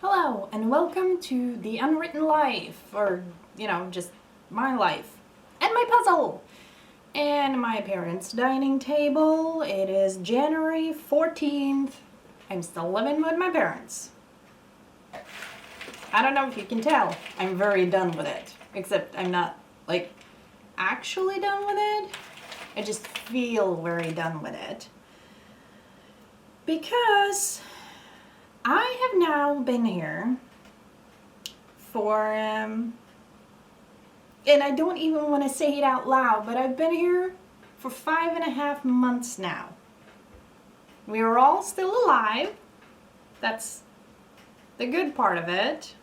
Hello, and welcome to The Unwritten Life, or, just my life, and my puzzle, and my parents' dining table. It is January 14th. I'm still living with my parents. I don't know if you can tell, I'm very done with it, except I'm not, actually done with it. I just feel very done with it. Because I have now been here for, and I don't even want to say it out loud, but I've been here for 5.5 months now. We are all still alive. That's the good part of it.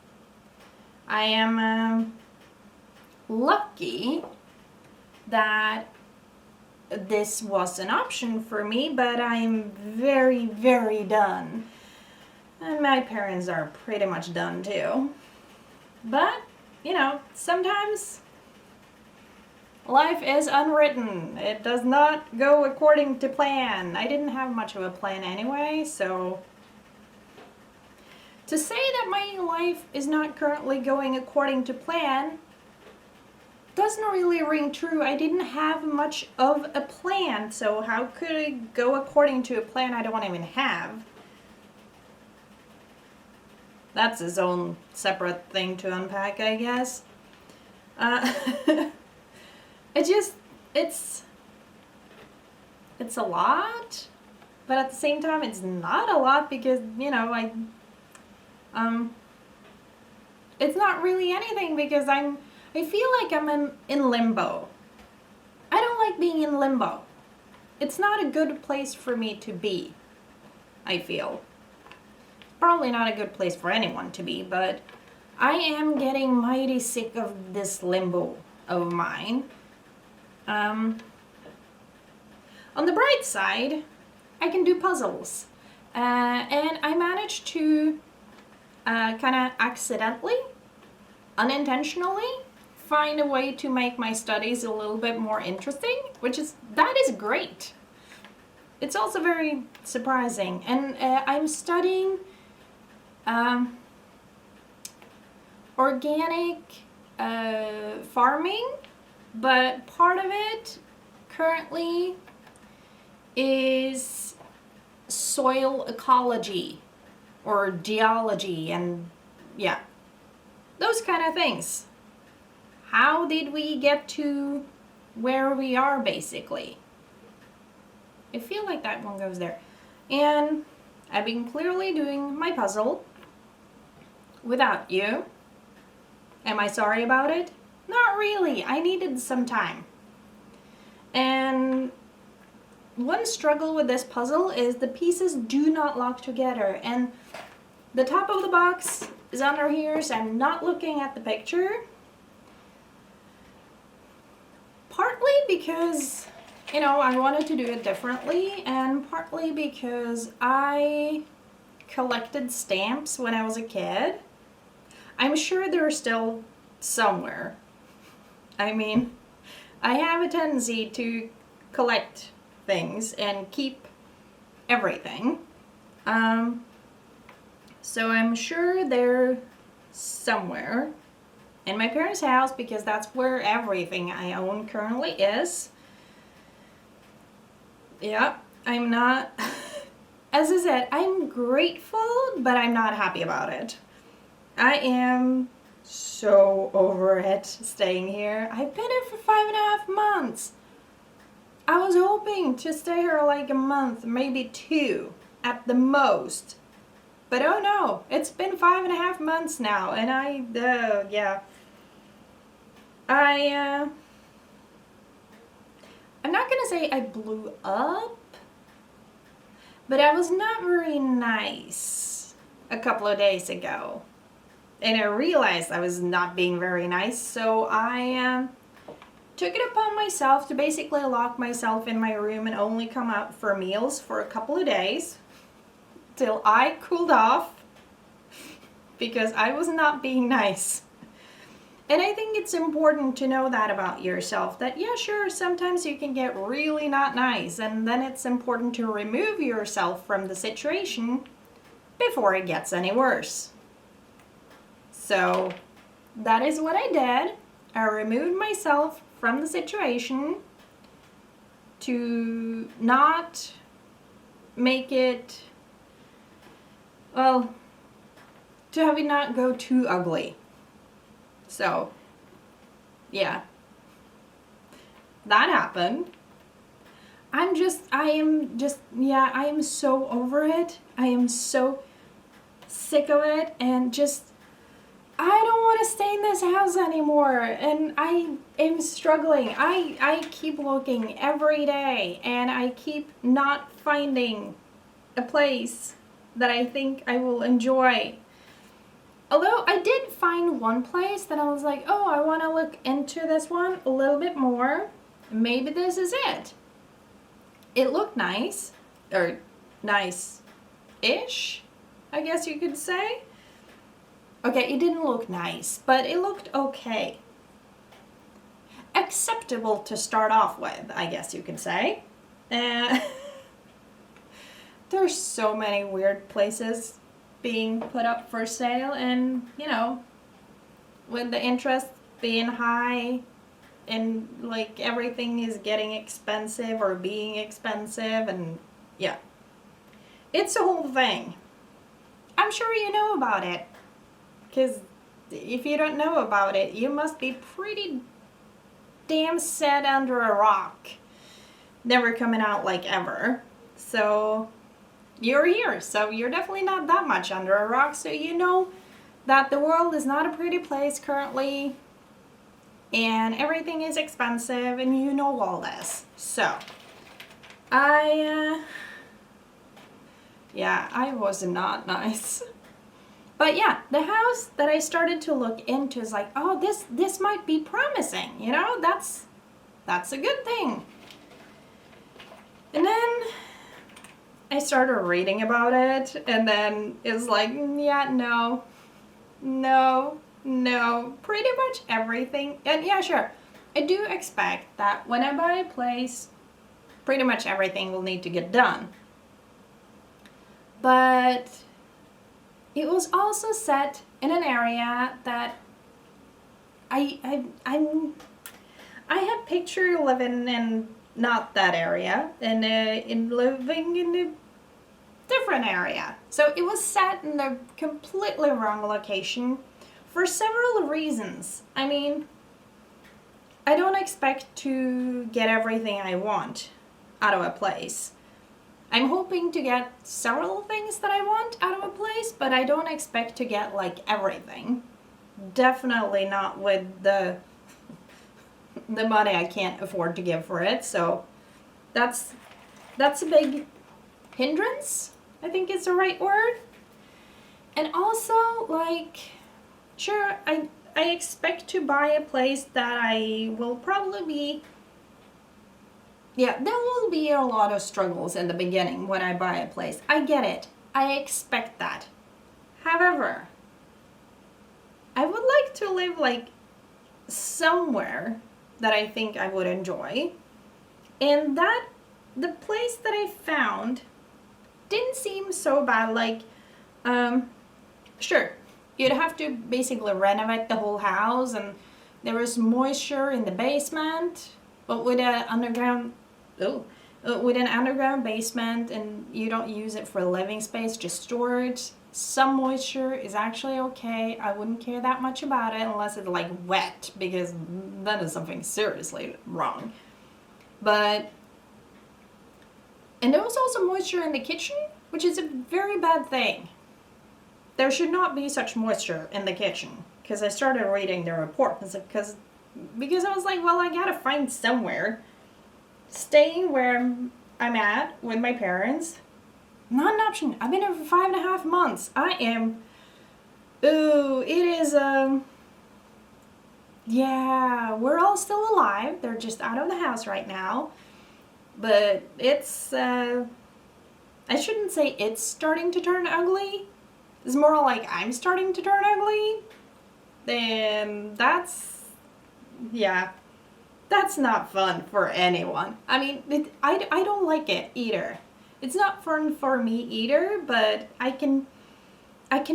I am lucky that this was an option for me, but I'm very, very done. And my parents are pretty much done too. But, sometimes life is unwritten. It does not go according to plan. I didn't have much of a plan anyway, so to say that my life is not currently going according to plan doesn't really ring true. I didn't have much of a plan, so how could it go according to a plan I don't even have? That's his own separate thing to unpack, I guess. It's a lot, but at the same time, it's not a lot because, it's not really anything because I feel like I'm in limbo. I don't like being in limbo. It's not a good place for me to be, I feel. Probably not a good place for anyone to be, but I am getting mighty sick of this limbo of mine. On the bright side, I can do puzzles. And I managed to kind of accidentally, unintentionally, find a way to make my studies a little bit more interesting, that is great. It's also very surprising. And I'm studying organic farming, but part of it currently is soil ecology or geology and those kind of things. How did we get to where we are, basically? I feel like that one goes there. And I've been clearly doing my puzzle without you. Am I sorry about it? Not really. I needed some time. And one struggle with this puzzle is the pieces do not lock together. And the top of the box is under here, so I'm not looking at the picture. Partly because, I wanted to do it differently, and partly because I collected stamps when I was a kid. I'm sure they're still somewhere. I mean, I have a tendency to collect things and keep everything. So I'm sure they're somewhere in my parents' house because that's where everything I own currently is. Yeah, I'm not, as I said, I'm grateful, but I'm not happy about it. I am so over it staying here. I've been here for 5.5 months. I was hoping to stay here like a month, maybe 2 at the most. But oh no, it's been 5.5 months now, and I'm not gonna say I blew up, but I was not very nice a couple of days ago. And I realized I was not being very nice, so I took it upon myself to basically lock myself in my room and only come out for meals for a couple of days till I cooled off because I was not being nice. And I think it's important to know that about yourself, that sure, sometimes you can get really not nice, and then it's important to remove yourself from the situation before it gets any worse. So that is what I did. I removed myself from the situation to not make it, well, to have it not go too ugly. So, yeah. That happened. I am so over it. I am so sick of it, and just, I don't want to stay in this house anymore, and I am struggling. I keep looking every day, and I keep not finding a place that I think I will enjoy. Although I did find one place that I was like, oh, I want to look into this one a little bit more. Maybe this is it. It looked nice, or nice-ish, I guess you could say. Okay, it didn't look nice, but it looked okay. Acceptable to start off with, I guess you could say. There's so many weird places being put up for sale, and, you know, with the interest being high and like everything is getting expensive or being expensive, and yeah, it's a whole thing. I'm sure you know about it, because if you don't know about it, you must be pretty damn set under a rock, never coming out like ever. So you're here, so you're definitely not that much under a rock, so you know that the world is not a pretty place currently, and everything is expensive, and you know all this. So I was not nice. But yeah, the house that I started to look into is like, oh, this might be promising, you know, that's a good thing. And then I started reading about it, and then it was like, yeah, no, pretty much everything. And yeah, sure, I do expect that when I buy a place, pretty much everything will need to get done. But it was also set in an area that I had picture living in not that area, and in living in a different area. So it was set in a completely wrong location for several reasons. I mean, I don't expect to get everything I want out of a place. I'm hoping to get several things that I want out of a place, but I don't expect to get like everything. Definitely not with the money I can't afford to give for it. So that's a big hindrance, I think is the right word. And also, like, sure, I expect to buy a place that I will probably be, yeah, there will be a lot of struggles in the beginning when I buy a place. I get it. I expect that. However, I would like to live like somewhere that I think I would enjoy. And that, the place that I found didn't seem so bad. Like, sure, you'd have to basically renovate the whole house, and there was moisture in the basement, but with an underground basement, and you don't use it for living space, just storage. Some moisture is actually okay. I wouldn't care that much about it unless it's like wet, because then is something seriously wrong. And there was also moisture in the kitchen, which is a very bad thing. There should not be such moisture in the kitchen, because I started reading the report, because I was like, well, I gotta find somewhere. Staying where I'm at with my parents, not an option. I've been here for 5.5 months. Yeah, we're all still alive. They're just out of the house right now. But it's, I shouldn't say it's starting to turn ugly. It's more like I'm starting to turn ugly. And that's not fun for anyone. I mean, I don't like it either. It's not fun for me either, but I can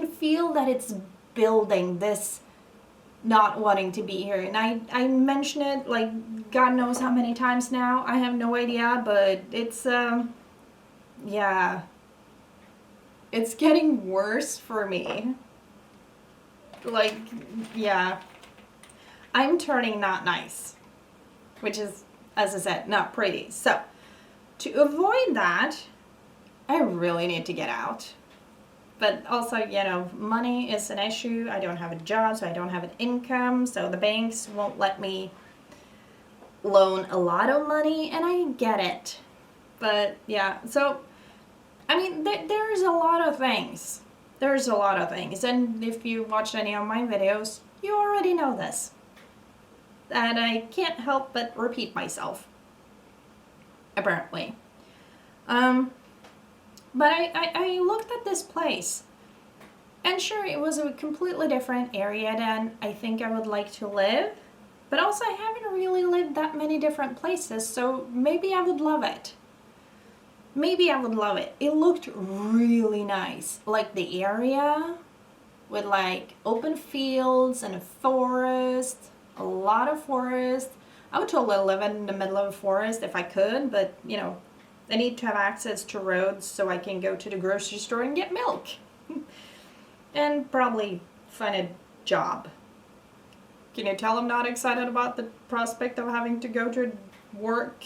feel that it's building this not wanting to be here. And I mention it like God knows how many times now. I have no idea, but it's yeah, it's getting worse for me. Like, yeah, I'm turning not nice, which is, as I said, not pretty. So to avoid that, I really need to get out. But also, you know, money is an issue. I don't have a job, so I don't have an income. So the banks won't let me loan a lot of money, and I get it. But yeah, so, I mean, there's a lot of things. There's a lot of things. And if you watched any of my videos, you already know this. And I can't help but repeat myself. Apparently. But I looked at this place, and sure, it was a completely different area than I think I would like to live, but also I haven't really lived that many different places, so maybe I would love it. Maybe I would love it. It looked really nice, like the area with like open fields and a forest, a lot of forest. I would totally live in the middle of a forest if I could, but you know, I need to have access to roads so I can go to the grocery store and get milk. And probably find a job. Can you tell I'm not excited about the prospect of having to go to work?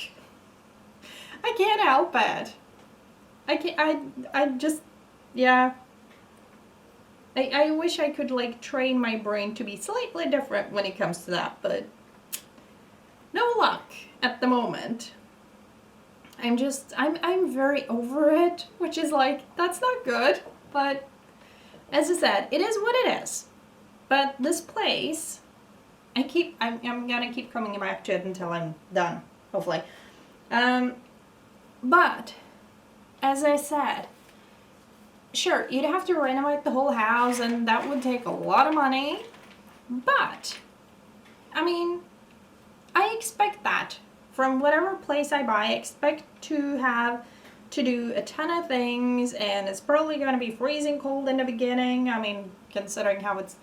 I can't help it. I just, yeah. I wish I could like train my brain to be slightly different when it comes to that, but no luck at the moment. I'm very over it, which is like, that's not good, but as I said, it is what it is. But this place, I'm gonna keep coming back to it until I'm done, hopefully. But, as I said, sure, you'd have to renovate the whole house, and that would take a lot of money, but, I mean, I expect that. From whatever place I buy, I expect to have to do a ton of things, and it's probably going to be freezing cold in the beginning. I mean, considering how it's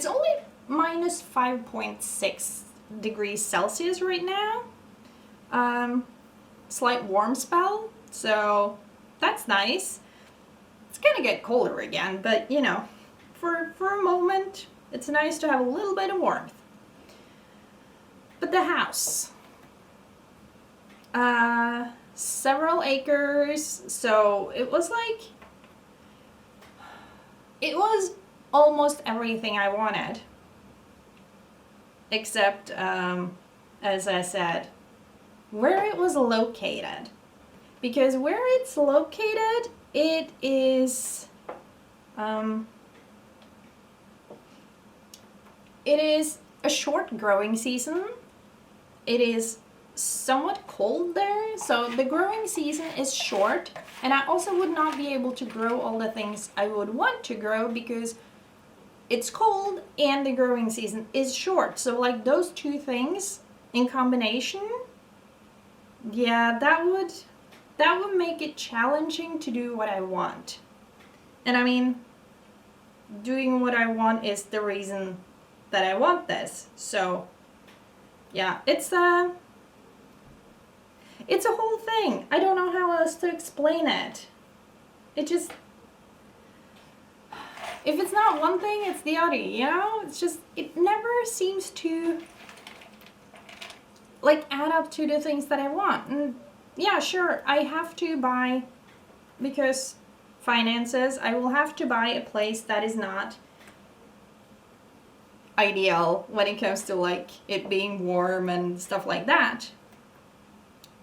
only minus 5.6 degrees Celsius right now. Slight warm spell, so that's nice. It's going to get colder again, but you know, for a moment, it's nice to have a little bit of warmth. But the house. Several acres, so it was almost everything I wanted, except, as I said, where it was located, because where it's located, it is a short growing season. It is somewhat cold there, so the growing season is short, and I also would not be able to grow all the things I would want to grow because it's cold and the growing season is short. So like those two things in combination, yeah, that would make it challenging to do what I want. And I mean, doing what I want is the reason that I want this. So yeah, it's a whole thing. I don't know how else to explain it. It just, if it's not one thing, it's the other, you know? It's just, it never seems to like add up to the things that I want. And yeah, sure, I have to buy, because finances, I will have to buy a place that is not ideal when it comes to like it being warm and stuff like that.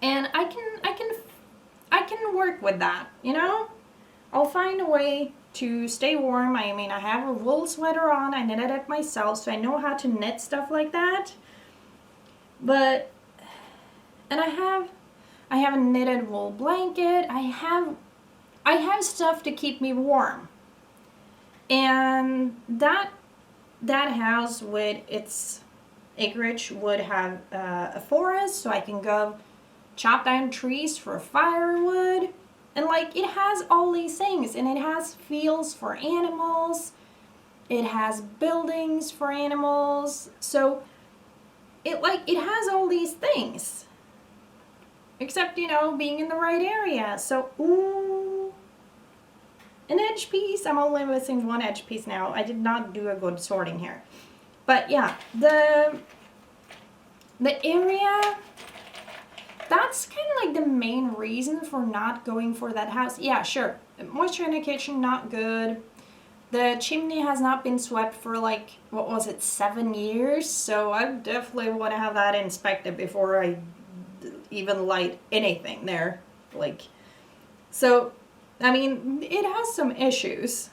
And I can work with that, you know? I'll find a way to stay warm. I mean, I have a wool sweater on. I knitted it myself, so I know how to knit stuff like that. But, and I have a knitted wool blanket. I have stuff to keep me warm. And that house with its acreage would have a forest, so I can go chop down trees for firewood, and like it has all these things, and it has fields for animals, it has buildings for animals, so it has all these things. Except, being in the right area. So, ooh. An edge piece. I'm only missing one edge piece now. I did not do a good sorting here. But yeah, the area, that's kind of like the main reason for not going for that house. Yeah, sure. Moisture in the kitchen, not good. The chimney has not been swept for 7 years? So I definitely want to have that inspected before I even light anything there. It has some issues.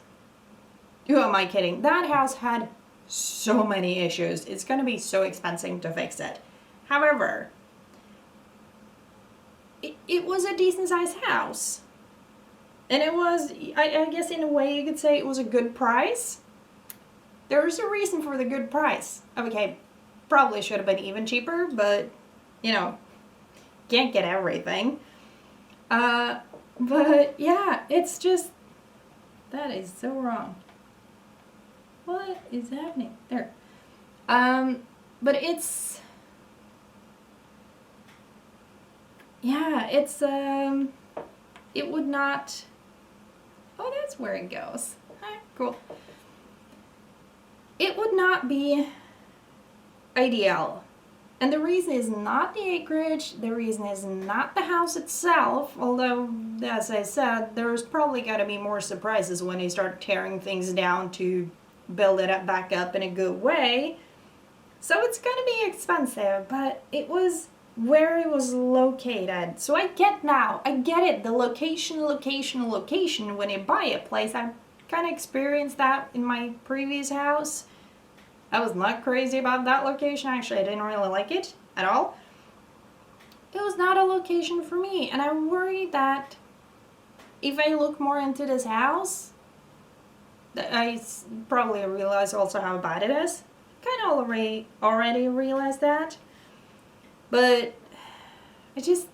Who am I kidding? That house had so many issues. It's going to be so expensive to fix it. However, it was a decent sized house. And it was, I guess in a way you could say it was a good price. There's a reason for the good price. Okay, probably should have been even cheaper, but, can't get everything. But yeah, it's just, that is so wrong. What is happening? There. But it's, yeah, it's, it would not, oh, that's where it goes. Cool. It would not be ideal. And the reason is not the acreage, the reason is not the house itself, although, as I said, there's probably got to be more surprises when you start tearing things down to build it back up in a good way. So it's going to be expensive, but it was where it was located. So I get it, the location. When you buy a place, I've kind of experienced that in my previous house. I was not crazy about that location. Actually, I didn't really like it at all. It was not a location for me. And I'm worried that if I look more into this house, I probably realize also how bad it is. Kind of already realized that. But it just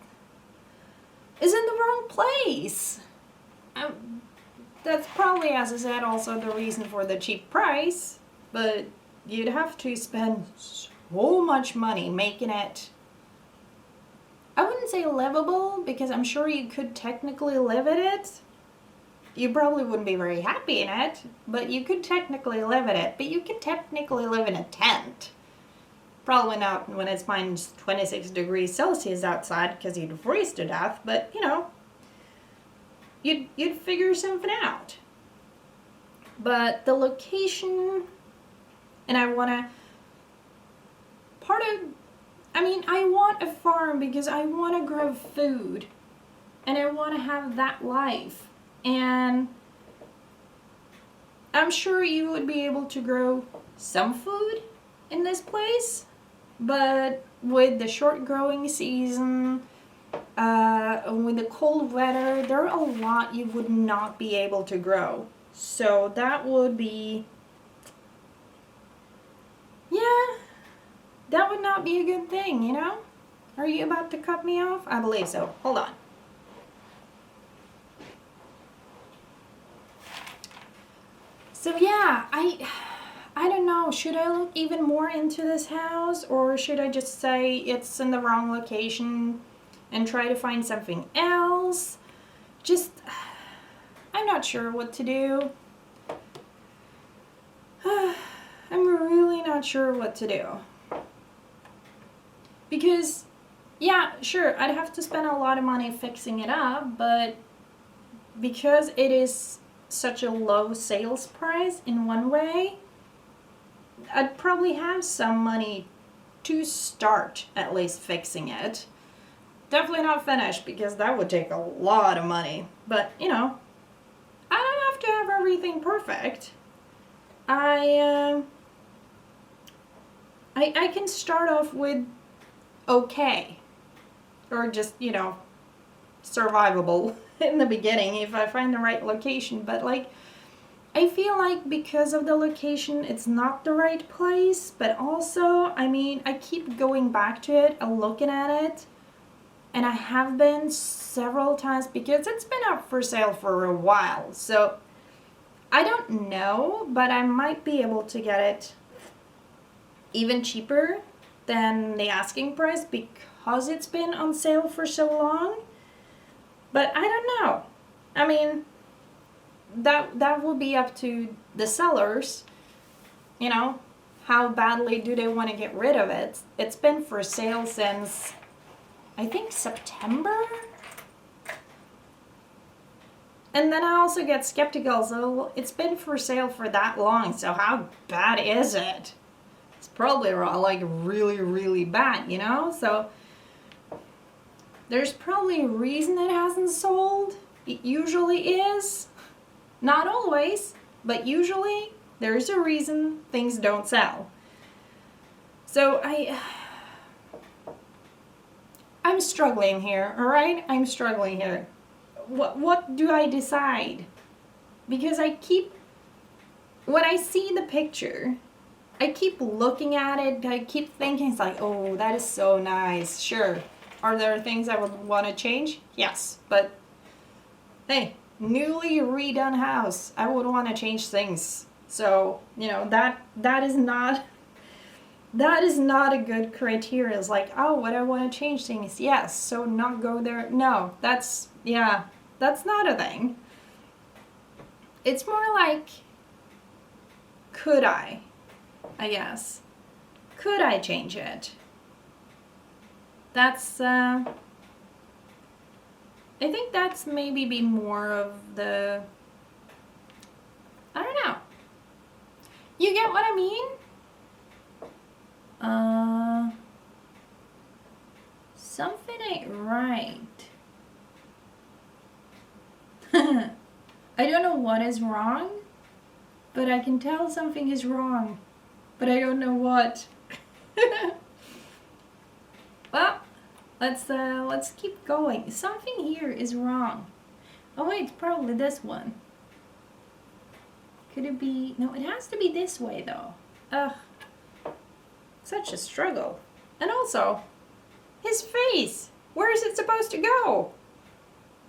is in the wrong place. That's probably, as I said, also the reason for the cheap price. But you'd have to spend so much money making it, I wouldn't say livable, because I'm sure you could technically live in it. You probably wouldn't be very happy in it, but you could technically live in it. But you could technically live in a tent. Probably not when it's minus 26 degrees Celsius outside, because you'd freeze to death, but, you'd figure something out. But the location, and I want a farm because I want to grow food. And I want to have that life. And I'm sure you would be able to grow some food in this place. But with the short growing season, with the cold weather, there are a lot you would not be able to grow. So that would be, that would not be a good thing, Are you about to cut me off? I believe so. Hold on. So yeah, I don't know. Should I look even more into this house, or should I just say it's in the wrong location and try to find something else? I'm not sure what to do. I'm really not sure what to do. Because, yeah, sure, I'd have to spend a lot of money fixing it up, but because it is such a low sales price in one way, I'd probably have some money to start at least fixing it. Definitely not finished, because that would take a lot of money. But, I don't have to have everything perfect. I can start off with okay. Or just, survivable in the beginning if I find the right location. But, I feel like because of the location, it's not the right place. But also, I keep going back to it and looking at it. And I have been several times because it's been up for sale for a while. So I don't know, but I might be able to get it even cheaper than the asking price because it's been on sale for so long. But I don't know. I mean, that will be up to the sellers, you know, how badly do they want to get rid of it. It's been for sale since, I think, September. And then I also get skeptical, so it's been for sale for that long, so how bad is it? It's probably like really, really bad, you know? So there's probably a reason it hasn't sold. It usually is. Not always, but usually there's a reason things don't sell. So I'm struggling here, all right? I'm struggling here. What do I decide? Because when I see the picture, I keep looking at it, I keep thinking, it's like, oh, that is so nice. Sure. Are there things I would want to change? Yes. But hey, newly redone house, I would want to change things. So, you know, that is not a good criteria. It's like, oh, would I want to change things? Yes. So not go there. No, that's not a thing. It's more like, could I guess. Could I change it? That's, I think that's maybe be more of the, I don't know. You get what I mean? Something ain't right. I don't know what is wrong, but I can tell something is wrong, but I don't know what. Well, let's keep going. Something here is wrong. Oh wait, it's probably this one. Could it be? No, it has to be this way though. Ugh. Such a struggle. And also, his face. Where is it supposed to go?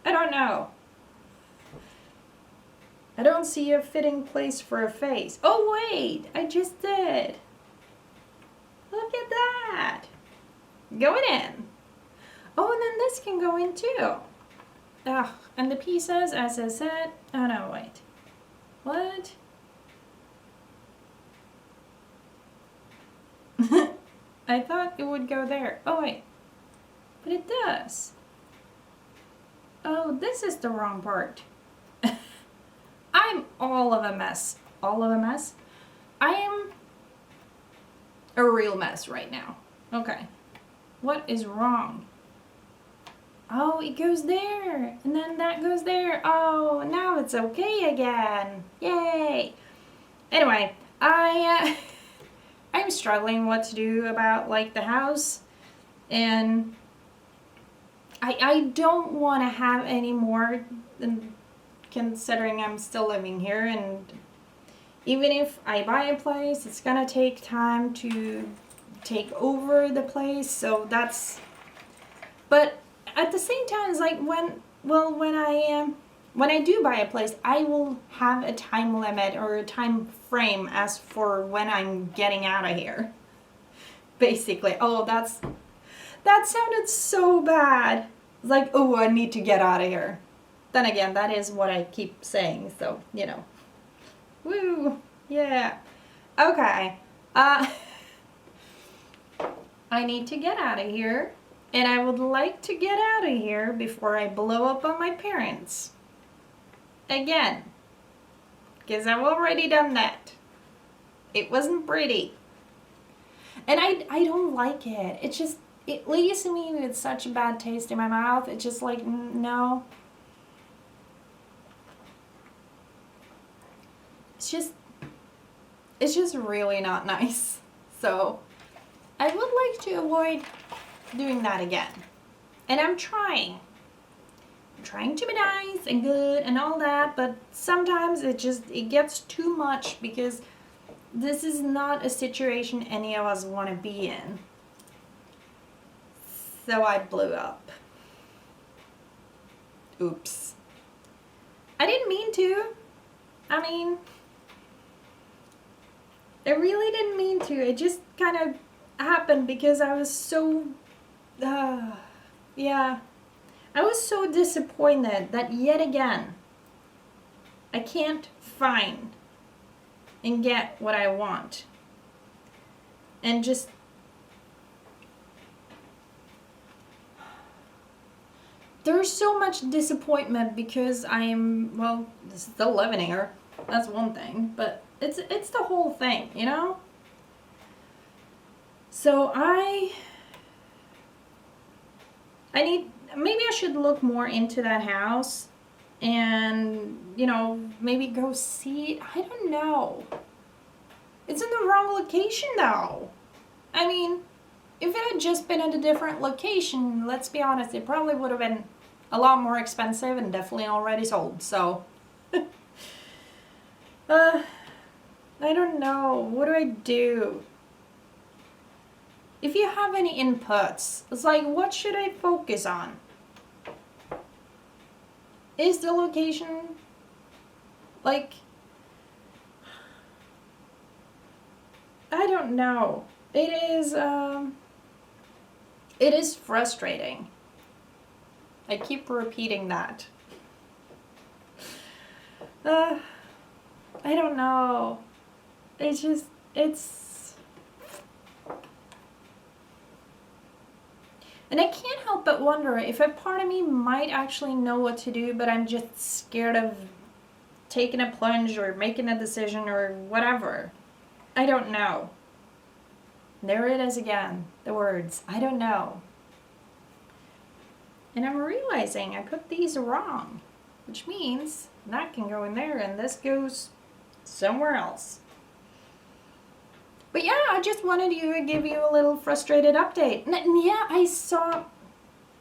I don't know. I don't see a fitting place for a face. Oh wait, I just did. Look at that. Going in. Oh, and then this can go in too. Ugh, and the pieces, as I said, oh no, wait. What? I thought it would go there. Oh wait, but it does. Oh, this is the wrong part. I'm all of a mess. All of a mess? I am a real mess right now. Okay. What is wrong? Oh, it goes there. And then that goes there. Oh, now it's okay again. Yay. Anyway, I'm struggling what to do about like the house. And I don't want to have any more than considering I'm still living here, and even if I buy a place, it's gonna take time to take over the place, so that's, but at the same time, it's like when I do buy a place, I will have a time limit or a time frame as for when I'm getting out of here, basically. Oh, that sounded so bad. It's like, oh, I need to get out of here. Then again, that is what I keep saying, so, you know. Woo! Yeah. Okay. I need to get out of here, and I would like to get out of here before I blow up on my parents. Again. Because I've already done that. It wasn't pretty. And I don't like it. It just, it leaves me with such a bad taste in my mouth. It's just like, no. It's just really not nice. So I would like to avoid doing that again. And I'm trying. I'm trying to be nice and good and all that, but sometimes it gets too much because this is not a situation any of us want to be in. So I blew up. Oops. I didn't mean to. I mean, I really didn't mean to. It just kind of happened because I was so, yeah, I was so disappointed that yet again, I can't find and get what I want. And just, there's so much disappointment because I'm, well, still living here. That's one thing, but it's the whole thing, you know? So maybe I should look more into that house and, maybe go see it. I don't know. It's in the wrong location though. I mean, if it had just been at a different location, let's be honest, it probably would have been a lot more expensive and definitely already sold. So, I don't know. What do I do? If you have any inputs, it's like, what should I focus on? Is the location, like, I don't know. It is frustrating. I keep repeating that. I don't know. And I can't help but wonder if a part of me might actually know what to do, but I'm just scared of taking a plunge or making a decision or whatever. I don't know. There it is again, the words, I don't know. And I'm realizing I put these wrong, which means that can go in there and this goes somewhere else. But yeah, I just wanted to give you a little frustrated update. Yeah, I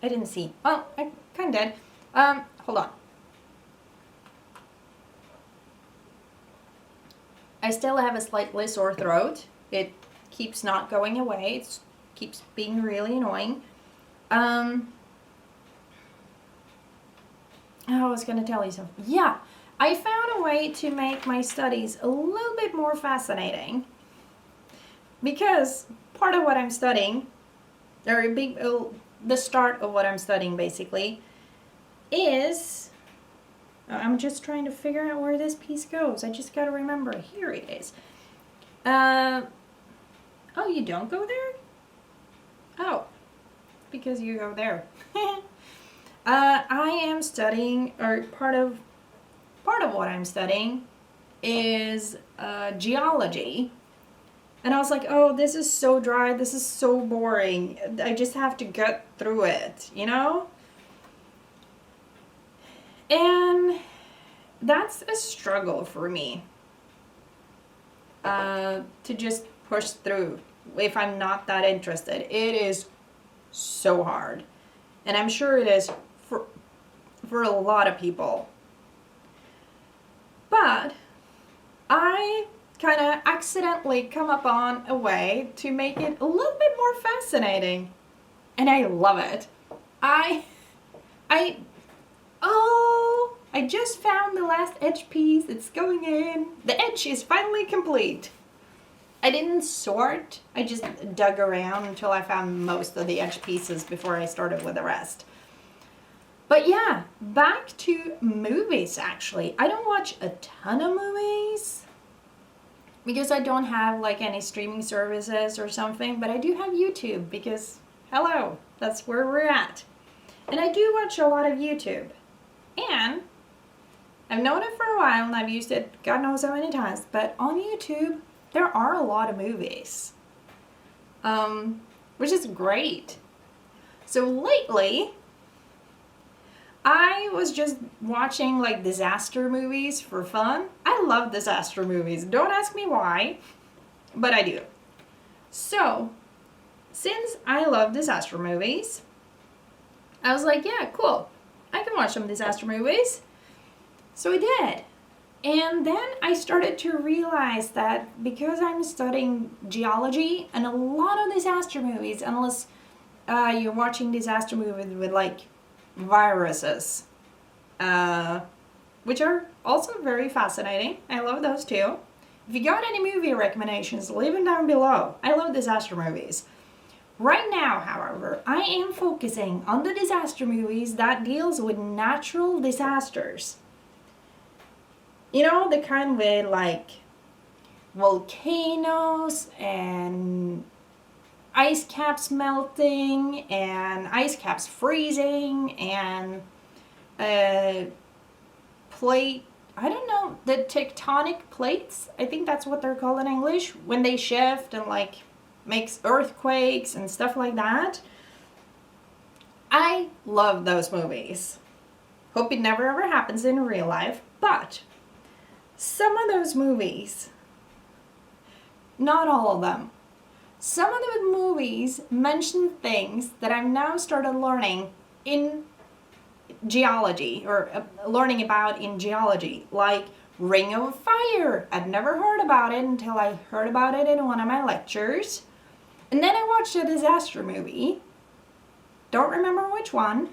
didn't see. Well, I kind of did. Hold on. I still have a slightly sore throat. It keeps not going away. It keeps being really annoying. I was going to tell you something. Yeah, I found a way to make my studies a little bit more fascinating. Because part of what I'm studying, or the start of what I'm studying basically, is, I'm just trying to figure out where this piece goes. I just gotta remember. Here it is. Oh, you don't go there? Oh, because you go there. I am studying, or part of what I'm studying is geology. And I was like, oh, this is so dry, this is so boring. I just have to get through it, you know? And that's a struggle for me. To just push through if I'm not that interested. It is so hard. And I'm sure it is for a lot of people. But I kind of accidentally come upon a way to make it a little bit more fascinating. And I love it. I just found the last edge piece. It's going in. The edge is finally complete. I didn't sort. I just dug around until I found most of the edge pieces before I started with the rest. But yeah, back to movies actually. I don't watch a ton of movies because I don't have like any streaming services or something, but I do have YouTube because, hello, that's where we're at. And I do watch a lot of YouTube. And I've known it for a while and I've used it God knows how many times, but on YouTube, there are a lot of movies, which is great. So lately, I was just watching like disaster movies for fun. I love disaster movies. Don't ask me why, but I do. So, since I love disaster movies, I was like, yeah, cool. I can watch some disaster movies. So I did. And then I started to realize that because I'm studying geology and a lot of disaster movies, unless you're watching disaster movies with like viruses, which are also very fascinating. I love those too. If you got any movie recommendations, leave them down below. I love disaster movies. Right now, however, I am focusing on the disaster movies that deals with natural disasters. You know, the kind with like volcanoes and ice caps melting and ice caps freezing and plate, I don't know, the tectonic plates, I think that's what they're called in English, when they shift and like makes earthquakes and stuff like that. I love those movies. Hope it never ever happens in real life, but some of those movies, not all of them, some of the movies mention things that I've now started learning in geology, or learning about in geology, like Ring of Fire. I'd never heard about it until I heard about it in one of my lectures. And then I watched a disaster movie. Don't remember which one,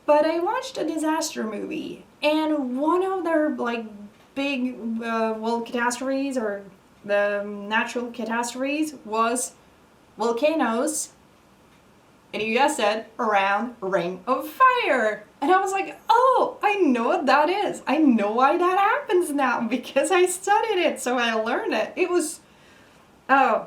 but I watched a disaster movie, and one of their like big world catastrophes or the natural catastrophes was volcanoes, and you guessed it, around Ring of Fire. And I was like, oh, I know what that is. I know why that happens now because I studied it, so I learned it. It was, oh,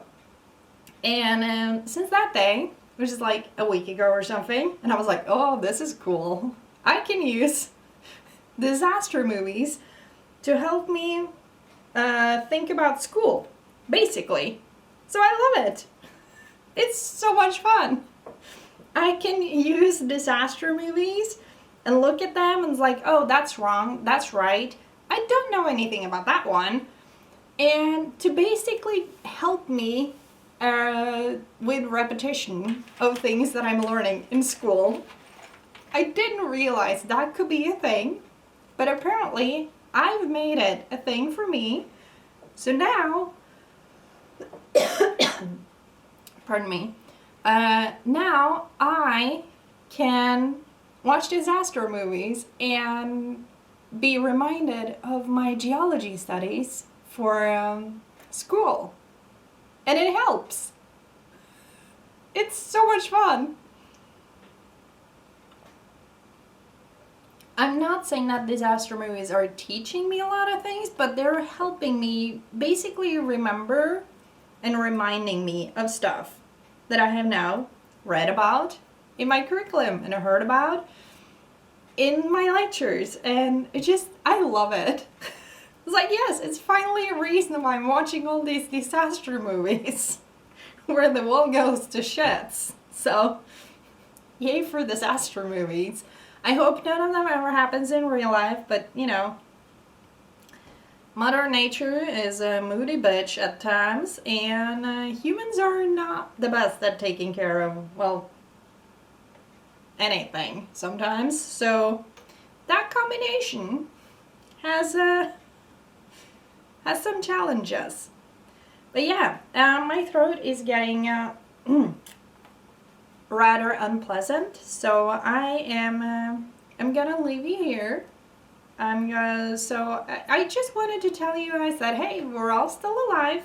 and since that day, which is like a week ago or something, and I was like, oh, this is cool. I can use disaster movies to help me think about school, basically. So I love it. It's so much fun. I can use disaster movies and look at them and it's like, oh, that's wrong, that's right. I don't know anything about that one. And to basically help me with repetition of things that I'm learning in school. I didn't realize that could be a thing, but apparently I've made it a thing for me. So now, pardon me, now I can watch disaster movies and be reminded of my geology studies for school. And it helps. It's so much fun. I'm not saying that disaster movies are teaching me a lot of things, but they're helping me basically remember and reminding me of stuff that I have now read about in my curriculum and heard about in my lectures. And I love it. It's like, yes, it's finally a reason why I'm watching all these disaster movies where the world goes to shits. So, yay for disaster movies. I hope none of them ever happens in real life, but you know, Mother Nature is a moody bitch at times, and humans are not the best at taking care of, well, anything sometimes. So, that combination has some challenges. But yeah, my throat is getting rather unpleasant, so I'm gonna leave you here. I just wanted to tell you guys that, hey, we're all still alive.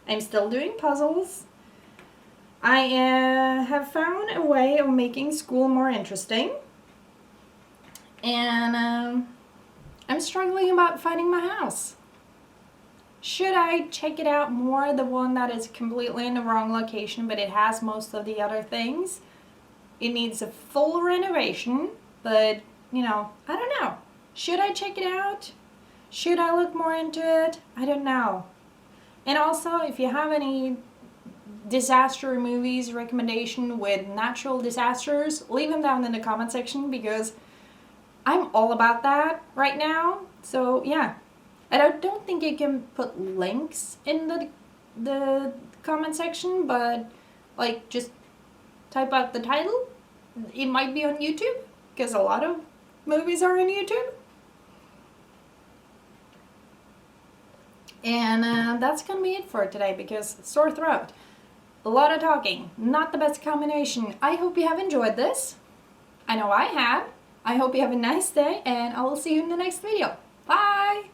I'm still doing puzzles. I have found a way of making school more interesting, and I'm struggling about finding my house. Should I check it out more, the one that is completely in the wrong location, but it has most of the other things? It needs a full renovation, but, you know, I don't know. Should I check it out? Should I look more into it? I don't know. And also, if you have any disaster movies recommendation with natural disasters, leave them down in the comment section because I'm all about that right now. So, yeah. And I don't think you can put links in the comment section, but like just type out the title. It might be on YouTube because a lot of movies are on YouTube. And that's gonna be it for today because sore throat. A lot of talking, not the best combination. I hope you have enjoyed this. I know I have. I hope you have a nice day, and I will see you in the next video. Bye!